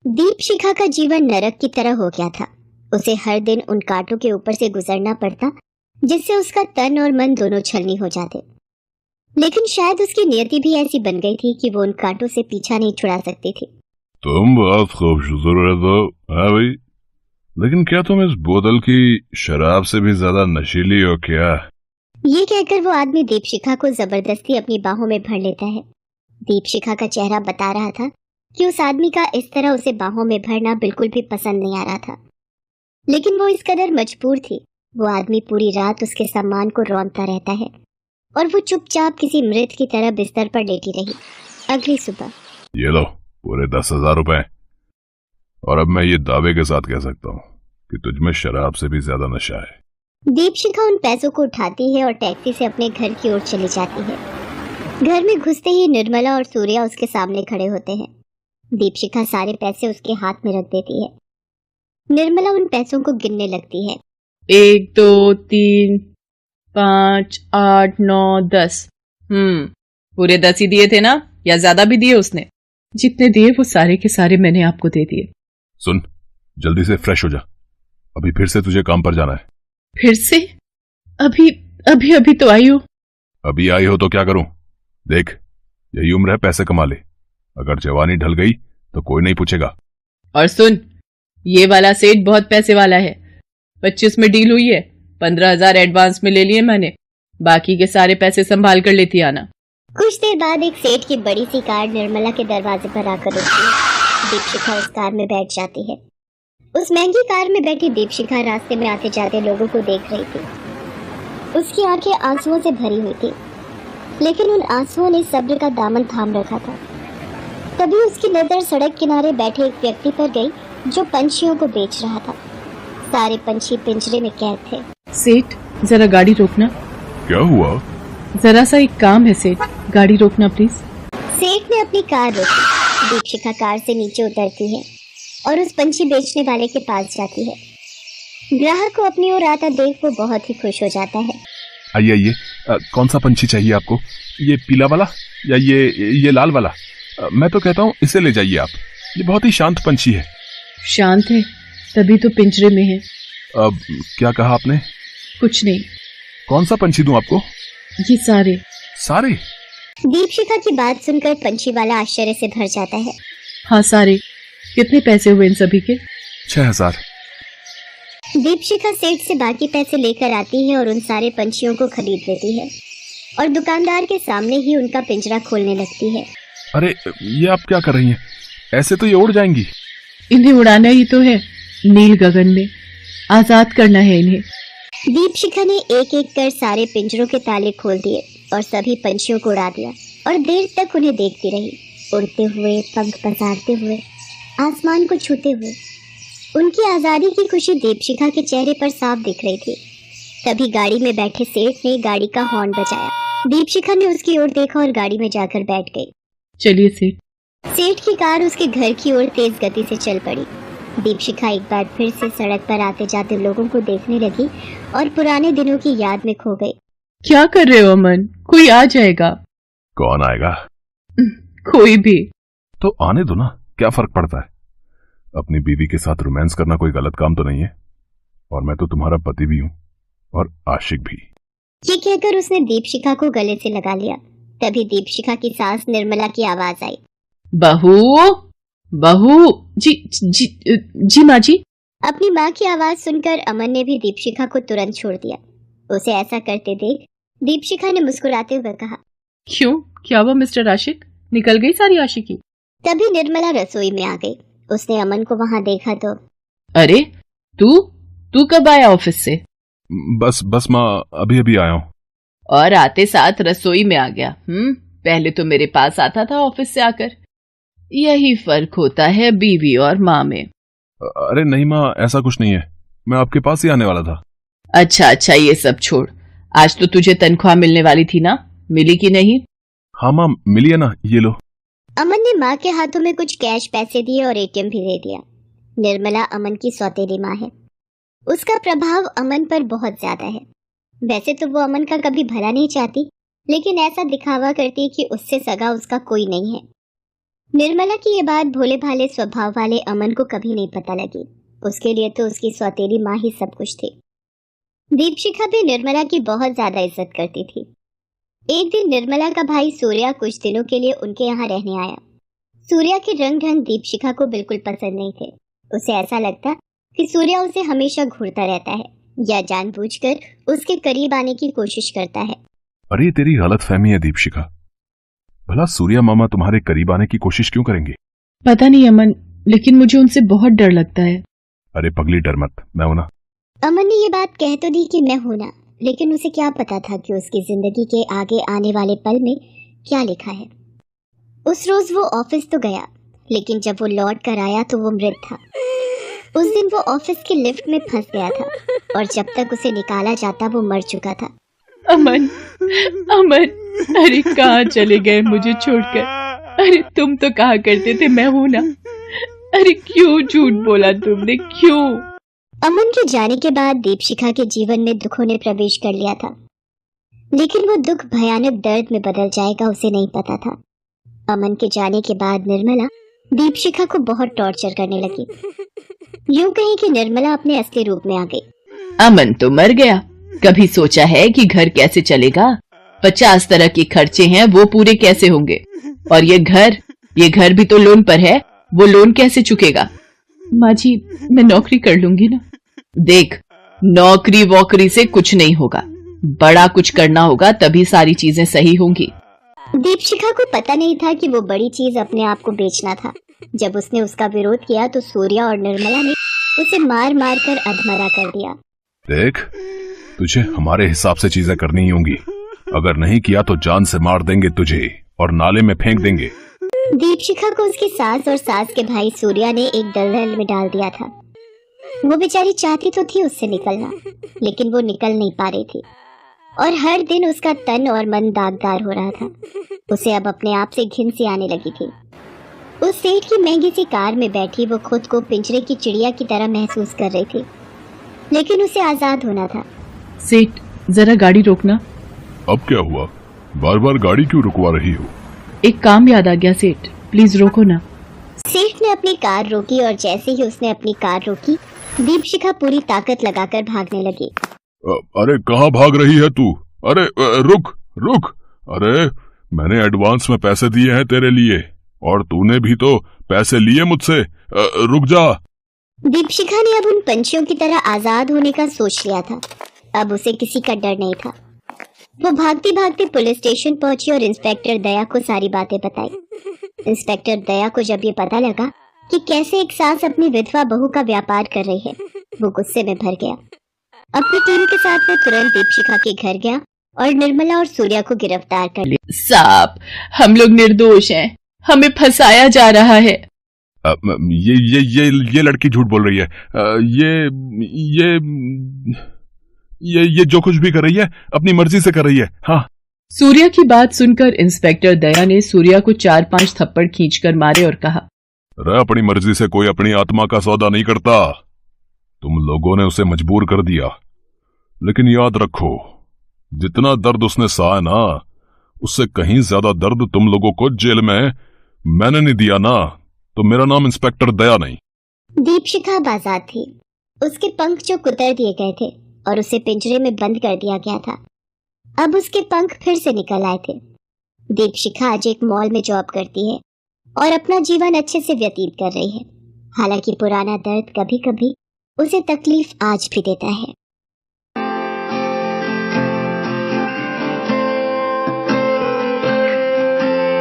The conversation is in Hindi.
दीपशिखा का जीवन नरक की तरह हो गया था। उसे हर दिन उन कांटों के ऊपर से गुजरना पड़ता, जिससे उसका तन और मन दोनों छलनी हो जाते। लेकिन शायद उसकी नियति भी ऐसी बन गई थी कि वो उन कांटों से पीछा नहीं छुड़ा सकती थी। तुम बहुत खूबसूरत हो, हाँ भाई, लेकिन क्या तुम इस बोतल की शराब से भी ज्यादा नशीली हो क्या? ये कहकर वो आदमी दीपशिखा को जबरदस्ती अपनी बाहों में भर लेता है। दीपशिखा का चेहरा बता रहा था कि उस आदमी का इस तरह उसे बाहों में भरना बिल्कुल भी पसंद नहीं आ रहा था, लेकिन वो इस कदर मजबूर थी। वो आदमी पूरी रात उसके सम्मान को रौंदता रहता है और वो चुपचाप किसी मृत की तरह बिस्तर पर लेटी रही। अगली सुबह, ये लो पूरे 10,000 रुपए, और अब मैं ये दावे के साथ कह सकता हूँ कि तुझमें शराब से भी ज्यादा नशा है। दीपशिखा उन पैसों को उठाती है और टैक्सी से अपने घर की ओर चली जाती है। घर में घुसते ही निर्मला और सूर्या उसके सामने खड़े होते हैं। दीपशिखा सारे पैसे उसके हाथ में रख देती है। निर्मला उन पैसों को गिनने लगती है। 1 2 3 5 8 9 10। पूरे 10 ही दिए थे ना, या ज्यादा भी दिए उसने? जितने दिए वो सारे के सारे मैंने आपको दे दिए। सुन, जल्दी से फ्रेश हो जा, अभी फिर से तुझे काम पर जाना है। फिर से? अभी अभी अभी तो आई हो। अभी आई हो तो क्या करूं? देख, यही उम्र है पैसे कमा ले, अगर जवानी ढल गई तो कोई नहीं पूछेगा। और सुन, ये वाला सेठ बहुत पैसे वाला है। 25 में डील हुई है, 15,000 एडवांस में ले लिए मैंने, बाकी के सारे पैसे संभाल कर लेती आना। कुछ देर बाद एक सेठ की बड़ी सी कार निर्मला के दरवाजे पर आकर रुकती है। दीपशिखा उस कार में बैठ जाती है। उस महंगी कार में बैठी दीपशिखा रास्ते में आते जाते लोगों को देख रही थी। उसकी आंखें आंसुओं से भरी हुई थी, लेकिन उन आंसुओं ने सब्र का दामन थाम रखा था। तभी उसकी नजर सड़क किनारे बैठे एक व्यक्ति पर गई जो पंछियों को बेच रहा था। सारे पंछी पिंजरे में कैद थे। सेठ, जरा गाड़ी रोकना। क्या हुआ? जरा सा एक काम है सेठ, गाड़ी रोकना प्लीज। सेठ ने अपनी कार रोकी। दीपशिखा कार से नीचे उतरती है और उस पंछी बेचने वाले के पास जाती है। ग्राहक को अपनी ओर आता देख वो बहुत ही खुश हो जाता है। आइए आइए, कौन सा पंछी चाहिए आपको? ये पीला वाला या ये लाल वाला? मैं तो कहता हूँ इसे ले जाइए आप, ये बहुत ही शांत पंछी है। शांत है, तभी तो पिंजरे में है। अब क्या कहा आपने? कुछ नहीं। कौन सा पंछी दूं आपको? ये सारे। सारे? दीपशिखा की बात सुनकर पंछी वाला आश्चर्य से भर जाता है। हाँ सारे। कितने पैसे हुए इन सभी के? 6,000। दीपशिखा सेठ से बाकी पैसे लेकर आती है और उन सारे पंछियों को खरीद लेती है और दुकानदार के सामने ही उनका पिंजरा खोलने लगती है। अरे ये आप क्या कर रही हैं? ऐसे तो ये उड़ जाएंगी। इन्हें उड़ाना ही तो है, नील गगन में आजाद करना है इन्हें। दीपशिखा ने एक एक कर सारे पिंजरों के ताले खोल दिए और सभी पंछियों को उड़ा दिया और देर तक उन्हें देखती रही, उड़ते हुए, पंख पसारते हुए, आसमान को छूते हुए। उनकी आजादी की खुशी दीपशिखा के चेहरे पर साफ दिख रही थी। तभी गाड़ी में बैठे सेठ ने गाड़ी का हॉर्न बजाया। दीपशिखा ने उसकी ओर देखा और गाड़ी में जाकर बैठ गई। चलिए सेठ। सेठ की कार उसके घर की ओर तेज गति से चल पड़ी। दीपशिखा एक बार फिर से सड़क पर आते जाते लोगों को देखने लगी और पुराने दिनों की याद में खो गई। क्या कर रहे हो अमन? कोई आ जाएगा। कौन आएगा? कोई भी। तो आने दो ना, क्या फर्क पड़ता है? अपनी बीवी के साथ रोमांस करना कोई गलत काम तो नहीं है, और मैं तो तुम्हारा पति भी हूँ और आशिक भी। ये कहकर उसने दीपशिखा को गले से लगा लिया। तभी दीपशिखा की सास निर्मला की आवाज आई। बहू, बहू। जी जी जी माँ जी। अपनी माँ की आवाज सुनकर अमन ने भी दीपशिखा को तुरंत छोड़ दिया। उसे ऐसा करते देख दीपशिखा ने मुस्कुराते हुए कहा, क्यों, क्या हुआ मिस्टर आशिक? निकल गई सारी आशिकी? तभी निर्मला रसोई में आ गई। उसने अमन को वहाँ देखा तो, अरे तू कब आया ऑफिस से? बस माँ, अभी अभी आया हूँ। और आते साथ रसोई में आ गया? पहले तो मेरे पास आता था ऑफिस से आकर। यही फर्क होता है बीवी और माँ में। अरे नहीं माँ, ऐसा कुछ नहीं है, मैं आपके पास ही आने वाला था। अच्छा, ये सब छोड़। आज तो तुझे तनख्वाह मिलने वाली थी ना, मिली कि नहीं? हाँ माँ, मिली है ना, ये लो। अमन ने माँ के हाथों में कुछ कैश पैसे दिए और एटीएम भी दे दिया। निर्मला अमन की सौतेली माँ है। उसका प्रभाव अमन पर बहुत ज्यादा है। वैसे तो वो अमन का कभी भला नहीं चाहती, लेकिन ऐसा दिखावा करती कि उससे सगा उसका कोई नहीं है। निर्मला की ये बात भोले भाले स्वभाव वाले अमन को कभी नहीं पता लगी। उसके लिए तो उसकी सौतेली माँ ही सब कुछ थी। दीपशिखा भी निर्मला की बहुत ज्यादा इज्जत करती थी। एक दिन निर्मला का भाई सूर्या कुछ दिनों के लिए उनके यहाँ रहने आया। सूर्या के रंग ढंग दीपशिखा को बिल्कुल पसंद नहीं थे। उसे ऐसा लगता कि सूर्या उसे हमेशा घूरता रहता है या जानबूझकर उसके करीब आने की कोशिश करता है। अरे तेरी गलतफहमी है दीपशिखा। भला सूर्या मामा तुम्हारे करीब आने की कोशिश क्यों करेंगे? पता नहीं अमन, लेकिन मुझे उनसे बहुत डर लगता है। अरे पगली डर मत, मैं हूं ना। अमन ने ये बात कह तो दी कि मैं हूं ना, लेकिन उसे क्या पता था कि उसकी जिंदगी के आगे आने वाले पल में क्या लिखा है। उस रोज वो ऑफिस तो गया, लेकिन जब वो लौट कर आया तो वो मृत था। उस दिन वो ऑफिस के लिफ्ट में फंस गया था और जब तक उसे निकाला जाता वो मर चुका था। अमन, अमन, अरे कहाँ चले गए मुझे छोड़कर? अरे तुम तो कहा करते थे मैं हूं ना। अरे क्यों झूठ बोला तुमने, क्यों? अमन के जाने के बाद दीपशिखा के जीवन में दुखों ने प्रवेश कर लिया था, लेकिन वो दुख भयानक दर्द में बदल जाएगा उसे नहीं पता था। अमन के जाने के बाद निर्मला दीपशिखा को बहुत टॉर्चर करने लगी। यूं कहीं कि निर्मला अपने असली रूप में आ गई। अमन तो मर गया, कभी सोचा है कि घर कैसे चलेगा? 50 तरह के खर्चे हैं, वो पूरे कैसे होंगे? और ये घर भी तो लोन पर है, वो लोन कैसे चुकेगा? माँ जी, मैं नौकरी कर लूंगी ना। देख, नौकरी वोकरी से कुछ नहीं होगा, बड़ा कुछ करना होगा, तभी सारी चीजें सही होंगी। दीपशिखा को पता नहीं था कि वो बड़ी चीज अपने आप को बेचना था। जब उसने उसका विरोध किया तो सूर्या और निर्मला ने उसे मार मार कर अधमरा कर दिया। देख, तुझे हमारे हिसाब से चीजें करनी ही होंगी। अगर नहीं किया तो जान से मार देंगे तुझे और नाले में फेंक देंगे। दीपशिखा को उसकी सास और सास के भाई सूर्या ने एक दलदल में डाल दिया था। वो बेचारी चाहती तो थी उससे निकलना, लेकिन वो निकल नहीं पा रही थी और हर दिन उसका तन और मन दागदार हो रहा था। उसे अब अपने आप से घिन सी आने लगी थी। उस सेठ की महंगी सी कार में बैठी वो खुद को पिंजरे की चिड़िया की तरह महसूस कर रही थी, लेकिन उसे आजाद होना था। सेठ, जरा गाड़ी रोकना। अब क्या हुआ? बार बार गाड़ी क्यों रुकवा रही हो? एक काम याद आ गया सेठ, प्लीज रोको ना। सेठ ने अपनी कार रोकी और जैसे ही उसने अपनी कार रोकी, दीपशिखा पूरी ताकत लगाकर भागने लगी। अरे कहाँ भाग रही है तू? अरे रुक रुक। अरे मैंने एडवांस में पैसे दिए हैं तेरे लिए और तूने भी तो पैसे लिए मुझसे। रुक जा। दीपशिखा ने अब उन पंछियों की तरह आजाद होने का सोच लिया था। अब उसे किसी का डर नहीं था। वो भागती भागती पुलिस स्टेशन पहुंची और इंस्पेक्टर दया को सारी बातें बताई। इंस्पेक्टर दया को जब ये पता लगा कि कैसे एक सास अपनी विधवा बहू का व्यापार कर रही है, वो गुस्से में भर गया। अपनी टीम के साथ वो तुरंत दीपशिखा के घर गया और निर्मला और सूर्या को गिरफ्तार कर लिया। साहब, हम लोग निर्दोष हैं, हमें फंसाया जा रहा है। ये लड़की झूठ बोल रही है। ये जो कुछ भी कर रही है अपनी मर्जी से कर रही है। हाँ। सूर्या की बात सुनकर इंस्पेक्टर दया ने सूर्या को 4-5 थप्पड़ खींचकर मारे और कहा, अपनी मर्जी से कोई अपनी आत्मा का सौदा नहीं करता। तुम लोगों ने उसे मजबूर कर दिया, लेकिन याद रखो, जितना दर्द उसने सहा ना, उससे कहीं ज्यादा दर्द तुम लोगों को जेल में मैंने नहीं दिया ना, तो मेरा नाम इंस्पेक्टर दया नहीं। दीपशिखा आजाद थी। उसके पंख जो कुतर दिए गए थे और उसे पिंजरे में बंद कर दिया गया था, अब उसके पंख फिर से निकल आए थे। दीपशिखा आज एक मॉल में जॉब करती है और अपना जीवन अच्छे से व्यतीत कर रही है। हालांकि पुराना दर्द कभी कभी उसे तकलीफ आज भी देता है।